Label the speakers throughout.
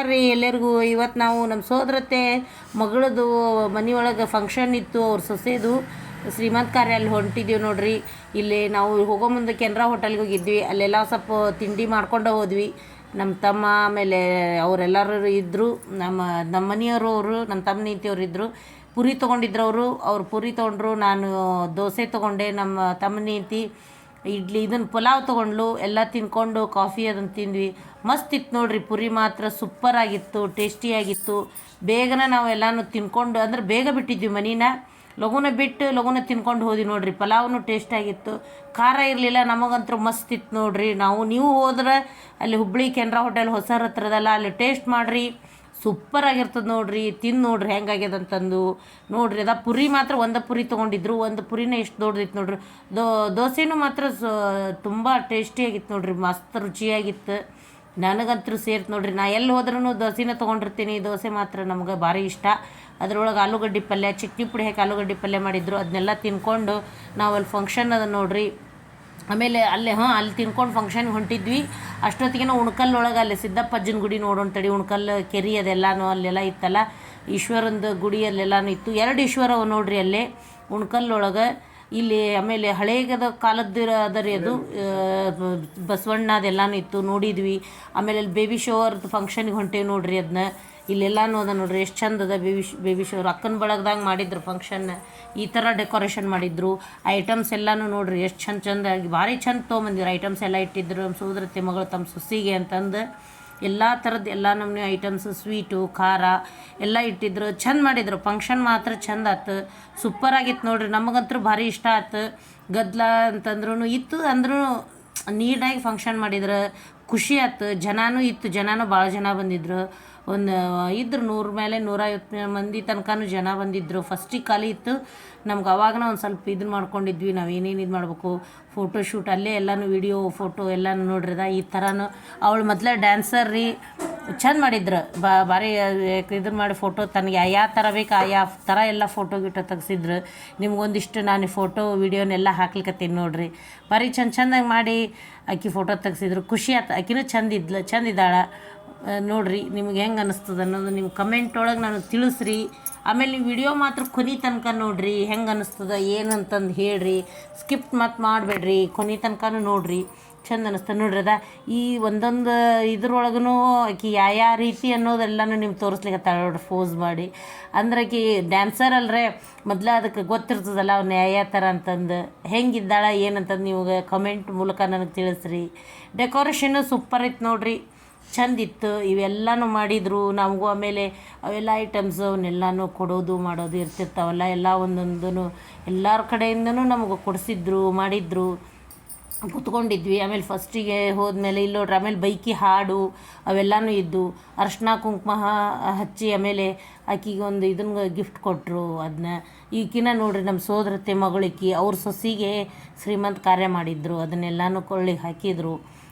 Speaker 1: ರೀ ಎಲ್ಲರಿಗೂ ಇವತ್ತು ನಾವು ನಮ್ಮ ಸೋದರತ್ತೆ ಮಗಳದು ಮನೆಯೊಳಗೆ ಫಂಕ್ಷನ್ ಇತ್ತು. ಅವ್ರ ಸೊಸೆದು ಶ್ರೀಮಂತ ಕಾರ್ಯ ಅಲ್ಲಿ ಹೊಂಟಿದ್ದೀವಿ ನೋಡ್ರಿ. ಇಲ್ಲಿ ನಾವು ಹೋಗೋ ಮುಂದೆ ಕೆನರಾ ಹೋಟೆಲ್ಗೆ ಹೋಗಿದ್ವಿ. ಅಲ್ಲೆಲ್ಲ ಸ್ವಲ್ಪ ತಿಂಡಿ ಮಾಡ್ಕೊಂಡು ಹೋದ್ವಿ. ನಮ್ಮ ತಮ್ಮ ಆಮೇಲೆ ಅವರೆಲ್ಲರೂ ಇದ್ದರು. ನಮ್ಮ ಮನೆಯವರು ಅವರು ನಮ್ಮ ತಮ್ಮ ನೀತಿಯವರು ಇದ್ದರು. ಪುರಿ ತೊಗೊಂಡಿದ್ರು ಅವ್ರು ಪುರಿ ತೊಗೊಂಡ್ರು. ನಾನು ದೋಸೆ ತೊಗೊಂಡೆ. ನಮ್ಮ ತಮ್ಮ ನೀತಿ ಇಡ್ಲಿ ಇದನ್ನು ಪಲಾವ್ ತೊಗೊಂಡ್ಲು. ಎಲ್ಲ ತಿನ್ಕೊಂಡು ಕಾಫಿ ಅದನ್ನು ತಿಂದ್ವಿ. ಮಸ್ತ್ ಇತ್ತು ನೋಡ್ರಿ. ಪುರಿ ಮಾತ್ರ ಸೂಪರಾಗಿತ್ತು, ಟೇಸ್ಟಿಯಾಗಿತ್ತು. ಬೇಗನೆ ನಾವು ಎಲ್ಲನೂ ತಿನ್ಕೊಂಡು ಅಂದ್ರೆ ಬೇಗ ಬಿಟ್ಟಿದ್ವಿ ಮನಿನ. ಲಘುನ ಬಿಟ್ಟು ಲಘುನ ತಿನ್ಕೊಂಡು ಹೋದ್ವಿ ನೋಡ್ರಿ. ಪಲಾವ್ನು ಟೇಸ್ಟಾಗಿತ್ತು, ಖಾರ ಇರಲಿಲ್ಲ. ನಮಗಂತೂ ಮಸ್ತ್ ಇತ್ತು ನೋಡ್ರಿ. ನೀವು ಹೋದ್ರೆ ಅಲ್ಲಿ ಹುಬ್ಬಳ್ಳಿ ಕೆನರಾ ಹೋಟೆಲ್ ಹೊಸರ ಹತ್ರದಲ್ಲ, ಅಲ್ಲಿ ಟೇಸ್ಟ್ ಮಾಡಿರಿ. ಸೂಪರಾಗಿರ್ತದೆ ನೋಡ್ರಿ. ತಿಂದು ನೋಡ್ರಿ ಹೆಂಗಾಗ್ಯದ ಅಂತಂದು ನೋಡ್ರಿ. ಅದ ಪುರಿ ಮಾತ್ರ ಒಂದು ಪುರಿ ತೊಗೊಂಡಿದ್ರು. ಒಂದು ಪುರಿನ ಎಷ್ಟು ದೊಡ್ಡದಿತ್ತು ನೋಡ್ರಿ. ದೋಸೆನೂ ಮಾತ್ರ ತುಂಬ ಟೇಸ್ಟಿಯಾಗಿತ್ತು ನೋಡ್ರಿ. ಮಸ್ತ್ ರುಚಿಯಾಗಿತ್ತು. ನನಗಂತೂ ಸೇರ್ತು ನೋಡ್ರಿ. ನಾ ಎಲ್ಲಿ ಹೋದ್ರೂ ದೋಸೆನ ತೊಗೊಂಡಿರ್ತೀನಿ. ದೋಸೆ ಮಾತ್ರ ನಮ್ಗೆ ಭಾರಿ ಇಷ್ಟ. ಅದರೊಳಗೆ ಆಲೂಗಡ್ಡೆ ಪಲ್ಯ, ಚಟ್ನಿ ಪುಡಿ ಹಾಕಿ ಆಲೂಗಡ್ಡೆ ಪಲ್ಯ ಮಾಡಿದ್ರು. ಅದನ್ನೆಲ್ಲ ತಿನ್ಕೊಂಡು ನಾವು ಅಲ್ಲಿ ಫಂಕ್ಷನ್ ಅದ ನೋಡ್ರಿ. ಆಮೇಲೆ ಅಲ್ಲಿ ತಿನ್ಕೊಂಡು ಫಂಕ್ಷನ್ಗೆ ಹೊಂಟಿದ್ವಿ. ಅಷ್ಟೊತ್ತಿಗೆ ಉಣ್ಕಲ್ಲೊಳಗೆ ಅಲ್ಲಿ ಸಿದ್ದಪ್ಪಜ್ಜನ ಗುಡಿ ನೋಡೋಣ ತಡಿ. ಉಣ್ಕಲ್ ಕೆರೆ ಅದೆಲ್ಲನೂ ಅಲ್ಲೆಲ್ಲ ಇತ್ತಲ್ಲ. ಈಶ್ವರಂದು ಗುಡಿ ಅಲ್ಲೆಲ್ಲನೂ ಇತ್ತು. 2 ಈಶ್ವರ ಅವು ನೋಡ್ರಿ ಅಲ್ಲೇ ಉಣ್ಕಲ್ಲೊಳಗೆ. ಇಲ್ಲಿ ಆಮೇಲೆ ಹಳೇಗದ ಕಾಲದ್ದು ಅದರಿ ಅದು ಬಸವಣ್ಣ ಅದೆಲ್ಲನೂ ಇತ್ತು, ನೋಡಿದ್ವಿ. ಆಮೇಲೆ ಅಲ್ಲಿ ಬೇಬಿ ಶೋವರ್ದು ಫಂಕ್ಷನ್ಗೆ ಹೊಂಟೇವಿ ನೋಡ್ರಿ. ಅದನ್ನ ಇಲ್ಲೆಲ್ಲನೂ ಅದ ನೋಡ್ರಿ. ಎಷ್ಟು ಚಂದ ಅದ ಬೇಬಿ ಶೋರ್. ಅಕ್ಕನ ಬಳಗದಾಗ ಮಾಡಿದ್ರು ಫಂಕ್ಷನ್. ಈ ಥರ ಡೆಕೋರೇಷನ್ ಮಾಡಿದ್ರು. ಐಟಮ್ಸ್ ಎಲ್ಲನೂ ನೋಡ್ರಿ ಎಷ್ಟು ಚಂದಾಗಿ ಭಾರಿ ಚಂದ ತೊಗೊಂಬಂದಿದ್ರು. ಐಟಮ್ಸ್ ಎಲ್ಲ ಇಟ್ಟಿದ್ರು. ನಮ್ಮ ಸೋದರತ್ತೆ ಮಗಳು ತಮ್ಮ ಸೊಸಿಗೆ ಅಂತಂದು ಎಲ್ಲ ಥರದ್ದು ಎಲ್ಲ ನಮ್ಮನೆ ಐಟಮ್ಸು, ಸ್ವೀಟು, ಖಾರ ಎಲ್ಲ ಇಟ್ಟಿದ್ರು. ಚಂದ ಮಾಡಿದ್ರು. ಫಂಕ್ಷನ್ ಮಾತ್ರ ಚಂದ ಆಯ್ತು, ಸೂಪರಾಗಿತ್ತು ನೋಡ್ರಿ. ನಮಗಂತೂ ಭಾರಿ ಇಷ್ಟ ಆಯ್ತು. ಗದ್ದಲ ಅಂತಂದ್ರೂ ಇತ್ತು, ಅಂದ್ರೂ ನೀಟಾಗಿ ಫಂಕ್ಷನ್ ಮಾಡಿದ್ರು. ಖುಷಿ ಆಯ್ತು. ಜನನೂ ಇತ್ತು. ಜನನೂ ಭಾಳ ಜನ ಬಂದಿದ್ರು. ಇದ್ರು 100 ಮೇಲೆ 150 ಮಂದಿ ತನಕನೂ ಜನ ಬಂದಿದ್ದರು. ಫಸ್ಟಿಗೆ ಖಾಲಿ ಇತ್ತು. ನಮ್ಗೆ ಅವಾಗನ ಒಂದು ಸ್ವಲ್ಪ ಇದನ್ನು ಮಾಡ್ಕೊಂಡಿದ್ವಿ. ನಾವು ಏನೇನು ಇದು ಮಾಡಬೇಕು, ಫೋಟೋ ಶೂಟ್ ಅಲ್ಲೇ ಎಲ್ಲನೂ ವಿಡಿಯೋ ಫೋಟೋ ಎಲ್ಲನೂ ನೋಡ್ರಿದ. ಈ ಥರನೂ ಅವಳು ಮೊದಲೇ ಡ್ಯಾನ್ಸರ್ ರೀ. ಚಂದ ಮಾಡಿದ್ರು. ಭಾರಿ ಇದನ್ನು ಮಾಡಿ ಫೋಟೋ ತನಗೆ ಯಾವ ಥರ ಬೇಕು ಯಾವ ಥರ ಎಲ್ಲ ಫೋಟೋ ಗಿಟೋ ತೆಗ್ಸಿದ್ರು. ನಿಮ್ಗೊಂದಿಷ್ಟು ನಾನು ಫೋಟೋ ವಿಡಿಯೋನೆಲ್ಲ ಹಾಕ್ಲಿಕ್ಕತ್ತೀನಿ ನೋಡ್ರಿ. ಭಾರಿ ಚಂದಾಗಿ ಮಾಡಿ ಆಕಿ ಫೋಟೋ ತೆಗ್ಸಿದ್ರು. ಖುಷಿ ಆಯ್ತು. ಆಕಿನೂ ಚಂದಿದ್ದಾಳೆ ನೋಡ್ರಿ. ನಿಮ್ಗೆ ಹೆಂಗೆ ಅನ್ನಿಸ್ತದೆ ಅನ್ನೋದು ನಿಮ್ಮ ಕಮೆಂಟ್ ಒಳಗೆ ನನಗೆ ತಿಳಿಸ್ರಿ. ಆಮೇಲೆ ನೀವು ವಿಡಿಯೋ ಮಾತ್ರ ಕೊನೆ ತನಕ ನೋಡಿರಿ. ಹೆಂಗೆ ಅನ್ನಿಸ್ತದೆ ಏನಂತಂದು ಹೇಳ್ರಿ. ಸ್ಕಿಪ್ ಮತ್ತು ಮಾಡಬೇಡ್ರಿ. ಕೊನೆ ತನಕನೂ ನೋಡಿರಿ. ಚಂದ ಅನ್ನಿಸ್ತದೆ ನೋಡ್ರಿ. ಈ ಒಂದೊಂದು ಇದ್ರೊಳಗೂ ಆಕಿ ಯಾವ ರೀತಿ ಅನ್ನೋದೆಲ್ಲನೂ ನಿಮ್ಗೆ ತೋರಿಸ್ಲಿಕ್ಕತ್ತಾಳೆ ನೋಡ್ರಿ ಫೋಸ್ ಮಾಡಿ. ಅಂದ್ರೆ ಆಕಿ ಡ್ಯಾನ್ಸರ್ ಅಲ್ರೇ. ಮೊದಲೇ ಅದಕ್ಕೆ ಗೊತ್ತಿರ್ತದಲ್ಲ ಅವ್ನು ಯಾವ ಥರ ಅಂತಂದು. ಹೆಂಗಿದ್ದಾಳೆ ಏನಂತಂದು ನೀವು ಕಮೆಂಟ್ ಮೂಲಕ ನನಗೆ ತಿಳಿಸ್ರಿ. ಡೆಕೋರೇಷನ್ನು ಸೂಪರ್ ಇತ್ತು ನೋಡ್ರಿ. ಚಂದಿತ್ತು. ಇವೆಲ್ಲನೂ ಮಾಡಿದರು ನಮಗೂ. ಆಮೇಲೆ ಅವೆಲ್ಲ ಐಟಮ್ಸು ಅವನ್ನೆಲ್ಲನೂ ಕೊಡೋದು ಮಾಡೋದು ಇರ್ತಿರ್ತಾವಲ್ಲ. ಎಲ್ಲ ಒಂದೊಂದೂ ಎಲ್ಲರ ಕಡೆಯಿಂದನೂ ನಮಗೆ ಕೊಡಿಸಿದ್ರು, ಮಾಡಿದ್ರು. ಕೂತ್ಕೊಂಡಿದ್ವಿ. ಆಮೇಲೆ ಫಸ್ಟಿಗೆ ಹೋದ್ಮೇಲೆ ಇಲ್ಲಿ ನೋಡ್ರಿ. ಆಮೇಲೆ ಬೈಕಿ ಹಾಡು ಅವೆಲ್ಲನೂ ಇದ್ದು. ಅರ್ಶಿನ ಕುಂಕುಮ ಹಚ್ಚಿ ಆಮೇಲೆ ಆಕಿಗೆ ಒಂದು ಇದನ್ನು ಗಿಫ್ಟ್ ಕೊಟ್ಟರು. ಅದನ್ನ ಈಕಿನ ನೋಡ್ರಿ ನಮ್ಮ ಸೋದರತ್ತೆ ಮಗಳಿಕಿ ಅವ್ರ ಸೊಸಿಗೆ ಶ್ರೀಮಂತ ಕಾರ್ಯ ಮಾಡಿದ್ರು. ಅದನ್ನೆಲ್ಲನೂ ಕೊಳ್ಳಿಗೆ ಹಾಕಿದರು.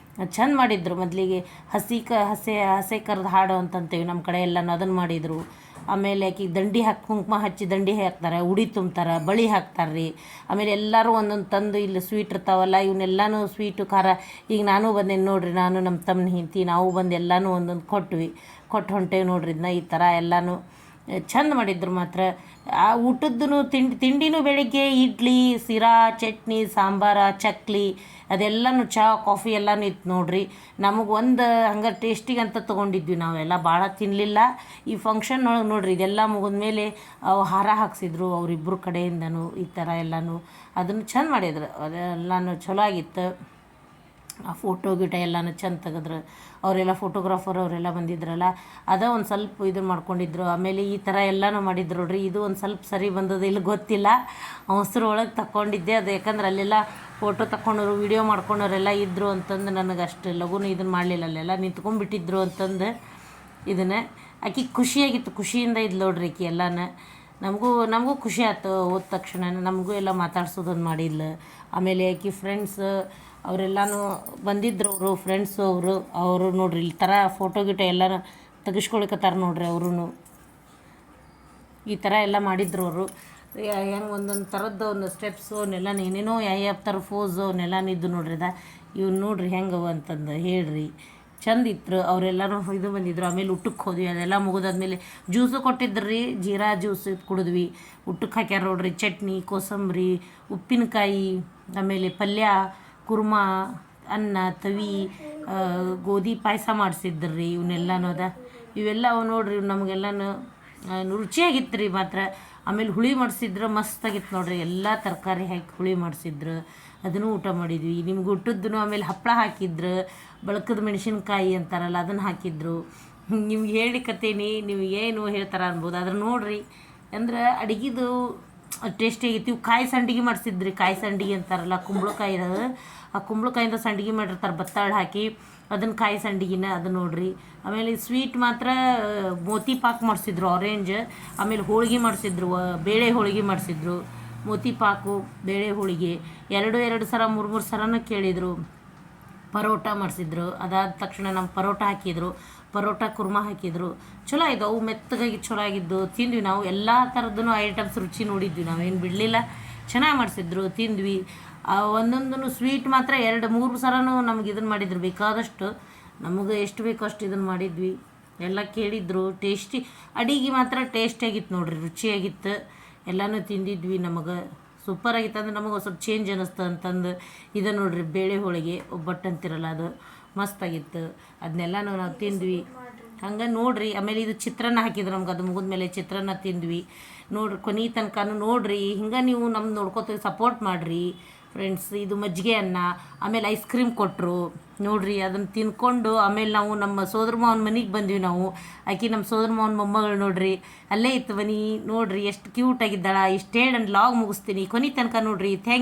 Speaker 1: ಚಂದ ಮಾಡಿದ್ರು. ಮೊದಲಿಗೆ ಹಸೆ ಕರೆದು ಹಾಡು ಅಂತಂತೇವೆ ನಮ್ಮ ಕಡೆ ಎಲ್ಲನೂ ಅದನ್ನು ಮಾಡಿದರು. ಆಮೇಲೆ ಆಕಿಗೆ ದಂಡಿ ಕುಂಕುಮ ಹಚ್ಚಿ ದಂಡಿ ಹಾಕ್ತಾರೆ, ಉಡಿ ತುಂಬ್ತಾರೆ, ಬಳೆ ಹಾಕ್ತಾರೆ ರೀ. ಆಮೇಲೆ ಎಲ್ಲರೂ ಒಂದೊಂದು ತಂದು ಇಲ್ಲಿ ಸ್ವೀಟ್ ಇರ್ತಾವಲ್ಲ, ಇವನ್ನೆಲ್ಲನೂ ಸ್ವೀಟು ಖಾರ. ಈಗ ನಾನು ಬಂದೇನು ನೋಡ್ರಿ. ನಾನು ನಮ್ಮ ತಮ್ಮನ ಹೆಂಡತಿ ನಾವು ಬಂದು ಎಲ್ಲನೂ ಒಂದೊಂದು ಕೊಟ್ಟು ಹೊಂಟೇವಿ ನೋಡ್ರಿ. ಇದನ್ನ ಈ ಥರ ಎಲ್ಲನೂ ಚಂದ ಮಾಡಿದ್ರು ಮಾತ್ರ. ಆ ಊಟದ್ದು ತಿಂಡಿನೂ ಬೆಳಿಗ್ಗೆ ಇಡ್ಲಿ, ಶಿರಾ, ಚಟ್ನಿ, ಸಾಂಬಾರ, ಚಕ್ಲಿ ಅದೆಲ್ಲನೂ ಚಹಾ, ಕಾಫಿ ಎಲ್ಲನೂ ಇತ್ತು ನೋಡ್ರಿ. ನಮಗೆ ಒಂದು ಹಂಗೆ ಟೇಸ್ಟಿಗೆ ಅಂತ ತೊಗೊಂಡಿದ್ವಿ. ನಾವೆಲ್ಲ ಭಾಳ ತಿನ್ನಲಿಲ್ಲ. ಈ ಫಂಕ್ಷನ್ ಒಳಗೆ ನೋಡ್ರಿ ಇದೆಲ್ಲ ಮುಗಿದ್ಮೇಲೆ ಹಾರ ಹಾಕ್ಸಿದ್ರು ಅವರಿಬ್ಬರು ಕಡೆಯಿಂದನೂ. ಈ ಥರ ಎಲ್ಲನೂ ಅದನ್ನು ಚಂದ ಮಾಡಿದ್ರು. ಅದೆಲ್ಲನೂ ಚಲೋ ಆಗಿತ್ತು. ಆ ಫೋಟೋ ಗಿಟ ಎಲ್ಲನೂ ಚಂದ ತೆಗೆದ್ರು. ಅವರೆಲ್ಲ ಫೋಟೋಗ್ರಾಫರ್ ಅವರೆಲ್ಲ ಬಂದಿದ್ರಲ್ಲ, ಒಂದು ಸ್ವಲ್ಪ ಇದನ್ನು ಮಾಡ್ಕೊಂಡಿದ್ರು. ಆಮೇಲೆ ಈ ಥರ ಎಲ್ಲನೂ ಮಾಡಿದ್ರು ನೋಡ್ರಿ. ಇದು ಒಂದು ಸ್ವಲ್ಪ ಸರಿ ಬಂದದ ಇಲ್ಲಿ ಗೊತ್ತಿಲ್ಲ. ಅವಸರ ಒಳಗೆ ತಗೊಂಡಿದ್ದೆ ಅದು. ಯಾಕಂದ್ರೆ ಅಲ್ಲೆಲ್ಲ ಫೋಟೋ ತಗೊಂಡವರು ವಿಡಿಯೋ ಮಾಡ್ಕೊಂಡವರೆಲ್ಲ ಇದ್ದರು ಅಂತಂದು ನನಗೆ ಅಷ್ಟು ಲಘುನ ಇದನ್ನು ಮಾಡಲಿಲ್ಲ. ಅಲ್ಲೆಲ್ಲ ನಿಂತ್ಕೊಂಡ್ಬಿಟ್ಟಿದ್ರು ಅಂತಂದು ಇದನ್ನು ಆಕಿ ಖುಷಿಯಾಗಿತ್ತು. ಖುಷಿಯಿಂದ ಇದ್ದು ನೋಡ್ರಿ ಆಕಿ ಎಲ್ಲನ. ನಮಗೂ ಖುಷಿ ಆಯ್ತು. ಹೋದ ತಕ್ಷಣ ನಮಗೂ ಎಲ್ಲ ಮಾತಾಡ್ಸೋದೊಂದು ಮಾಡಿಲ್ಲ. ಆಮೇಲೆ ಆಕಿ ಫ್ರೆಂಡ್ಸ್ ಅವರೆಲ್ಲನೂ ಬಂದಿದ್ರು. ಫ್ರೆಂಡ್ಸು ಅವರು ನೋಡ್ರಿ ಈ ಥರ ಫೋಟೋ ಗಿಟ ಎಲ್ಲನೂ ತೆಗಿಸ್ಕೊಳಿಕತ್ತಾರ ನೋಡ್ರಿ. ಅವರು ಈ ಥರ ಎಲ್ಲ ಮಾಡಿದ್ರು. ಅವರು ಹೆಂಗೆ ಒಂದೊಂದು ಥರದ್ದು ಒಂದು ಸ್ಟೆಪ್ಸು ಅವನ್ನೆಲ್ಲ ಏನೇನೋ ಯಾವ ಥರ ಫೋಸು ಅವನ್ನೆಲ್ಲ ಇದ್ದು ನೋಡ್ರಿ. ಇವ್ನು ನೋಡ್ರಿ ಹೆಂಗವ ಅಂತಂದು ಹೇಳ್ರಿ. ಚಂದ ಇತ್ತು. ಅವರೆಲ್ಲರೂ ಇದು ಬಂದಿದ್ರು. ಆಮೇಲೆ ಊಟಕ್ಕೆ ಹೋದ್ವಿ. ಅದೆಲ್ಲ ಮುಗಿದಾದ್ಮೇಲೆ ಜ್ಯೂಸು ಕೊಟ್ಟಿದ್ರು ರೀ, ಜೀರಾ ಜ್ಯೂಸ್ ಕುಡಿದ್ವಿ. ಊಟಕ್ಕೆ ಹಾಕ್ಯಾರ ನೋಡ್ರಿ, ಚಟ್ನಿ, ಕೋಸಂಬರಿ, ಉಪ್ಪಿನಕಾಯಿ, ಆಮೇಲೆ ಪಲ್ಯ, ಕುರ್ಮಾ, ಅನ್ನ, ತವಿ, ಗೋಧಿ ಪಾಯಸ ಮಾಡಿಸಿದ್ರು ರೀ. ಇವನ್ನೆಲ್ಲನೂ ಇವೆಲ್ಲ ಅವು ನೋಡ್ರಿ, ನಮಗೆಲ್ಲನೂ ರುಚಿಯಾಗಿತ್ತು ರೀ ಮಾತ್ರ. ಆಮೇಲೆ ಹುಳಿ ಮಾಡಿಸಿದ್ರು, ಮಸ್ತಾಗಿತ್ತು ನೋಡ್ರಿ. ಎಲ್ಲ ತರಕಾರಿ ಹಾಕಿ ಹುಳಿ ಮಾಡಿಸಿದ್ರು, ಅದನ್ನು ಊಟ ಮಾಡಿದ್ವಿ. ನಿಮ್ಗೆ ಊಟದ್ದು ಆಮೇಲೆ ಹಪ್ಪಳ ಹಾಕಿದ್ರು, ಬಳಕದ ಮೆಣಸಿನ್ಕಾಯಿ ಅಂತಾರಲ್ಲ ಅದನ್ನು ಹಾಕಿದ್ರು. ನಿಮ್ಗೆ ಹೇಳಿಕತ್ತೀನಿ, ನೀವು ಏನು ಹೇಳ್ತಾರ ಅನ್ಬೋದು, ಅದ್ರ ನೋಡ್ರಿ. ಅಂದ್ರೆ ಅಡುಗೆದು ಟೇಸ್ಟಿಯಾಗಿತ್ತು. ಇವು ಕಾಯಿ ಸಂಡಿಗೆ ಮಾಡಿಸಿದ್ರಿ, ಕಾಯಿ ಸಂಡಿಗೆ ಅಂತಾರಲ್ಲ ಕುಂಬಳಕಾಯಿದ, ಆ ಕುಂಬಳಕಾಯಿಂದ ಸಂಡಿಗೆ ಮಾಡಿರ್ತಾರೆ ಬತ್ತಾಳು ಹಾಕಿ, ಅದನ್ನು ಕಾಯಿ ಸಂಡಿಗೆನ ಅದು ನೋಡ್ರಿ. ಆಮೇಲೆ ಸ್ವೀಟ್ ಮಾತ್ರ ಮೋತಿ ಪಾಕ್ ಮಾಡಿಸಿದ್ರು, ಆರೆಂಜ್. ಆಮೇಲೆ ಹೋಳಿಗೆ ಮಾಡಿಸಿದ್ರು, ಬೇಳೆ ಹೋಳಿಗೆ ಮಾಡಿಸಿದ್ರು, ಮೋತಿ ಪಾಕು, ಬೇಳೆ ಹೋಳಿಗೆ ಎರಡು ಸರ 3 ಸರನೂ ಕೇಳಿದರು. ಪರೋಟ ಮಾಡಿಸಿದ್ರು. ಅದಾದ ತಕ್ಷಣ ನಮ್ಮ ಪರೋಟ ಹಾಕಿದ್ರು, ಪರೋಟ ಕುರ್ಮಾ ಹಾಕಿದ್ರು. ಚಲೋ ಆಯಿತು, ಅವು ಮೆತ್ತಗಾಗಿ ಚಲೋ ಆಗಿದ್ದು ತಿಂದ್ವಿ. ನಾವು ಎಲ್ಲ ಥರದ್ದು ಐಟಮ್ಸ್ ರುಚಿ ನೋಡಿದ್ವಿ, ನಾವೇನು ಬಿಡಲಿಲ್ಲ. ಚೆನ್ನಾಗಿ ಮಾಡಿಸಿದ್ರು, ತಿಂದ್ವಿ. ಒಂದೊಂದೂ ಸ್ವೀಟ್ ಮಾತ್ರ 2-3 ಸರನೂ ನಮ್ಗೆ ಇದನ್ನು ಮಾಡಿದ್ರು, ಬೇಕಾದಷ್ಟು. ನಮಗೆ ಎಷ್ಟು ಬೇಕೋ ಅಷ್ಟು ಇದನ್ನು ಮಾಡಿದ್ವಿ. ಎಲ್ಲ ಕೇಳಿದ್ರು. ಟೇಸ್ಟಿ ಅಡಿಗೆ ಮಾತ್ರ ಟೇಸ್ಟಿಯಾಗಿತ್ತು ನೋಡ್ರಿ, ರುಚಿಯಾಗಿತ್ತು. ಎಲ್ಲನೂ ತಿಂದಿದ್ವಿ. ನಮಗೆ ಸೂಪರಾಗಿತ್ತು. ಅಂದ್ರೆ ನಮಗೆ ಸ್ವಲ್ಪ ಚೇಂಜ್ ಅನ್ನಿಸ್ತು ಅಂತಂದು ಇದು ನೋಡ್ರಿ, ಬೇಳೆ ಹೋಳಿಗೆ, ಒಬ್ಬಟ್ಟು ಅಂತಿರಲ್ಲ ಅದು ಮಸ್ತಾಗಿತ್ತು. ಅದನ್ನೆಲ್ಲನೂ ನಾವು ತಿಂದ್ವಿ. ಹಂಗೆ ನೋಡ್ರಿ. ಆಮೇಲೆ ಇದು ಚಿತ್ರಾನ್ನ ಹಾಕಿದ್ರು ನಮ್ಗೆ, ಅದು ಮುಗಿದ್ಮೇಲೆ ಚಿತ್ರಾನ್ನ ತಿಂದ್ವಿ ನೋಡ್ರಿ. ಕೊನೆ ತನಕನೂ ನೋಡ್ರಿ. ಹಿಂಗೆ ನೀವು ನಮ್ದು ನೋಡ್ಕೋತೀವಿ, ಸಪೋರ್ಟ್ ಮಾಡಿರಿ ಫ್ರೆಂಡ್ಸ್. ಇದು ಮಜ್ಜಿಗೆ ಅನ್ನ, ಆಮೇಲೆ ಐಸ್ ಕ್ರೀಮ್ ಕೊಟ್ಟರು ನೋಡ್ರಿ. ಅದನ್ನು ತಿನ್ಕೊಂಡು ಆಮೇಲೆ ನಾವು ನಮ್ಮ ಸೋದರ ಮಾವನ ಮನೆಗೆ ಬಂದ್ವಿ ನಾವು. ಆಕೆ ನಮ್ಮ ಸೋದರ ಮಾವನ ಮೊಮ್ಮಗಳು ನೋಡ್ರಿ, ಅಲ್ಲೇ ಇತ್ತು ಮನೆ ನೋಡ್ರಿ. ಎಷ್ಟು ಕ್ಯೂಟ್ ಆಗಿದ್ದಾಳ. ಇಷ್ಟು ಹೇಳಿ ನಾನು ಲಾಗ್ ಮುಗಿಸ್ತೀನಿ. ಕೊನೆ ತನಕ ನೋಡ್ರಿ. ಥ್ಯಾಂಕ್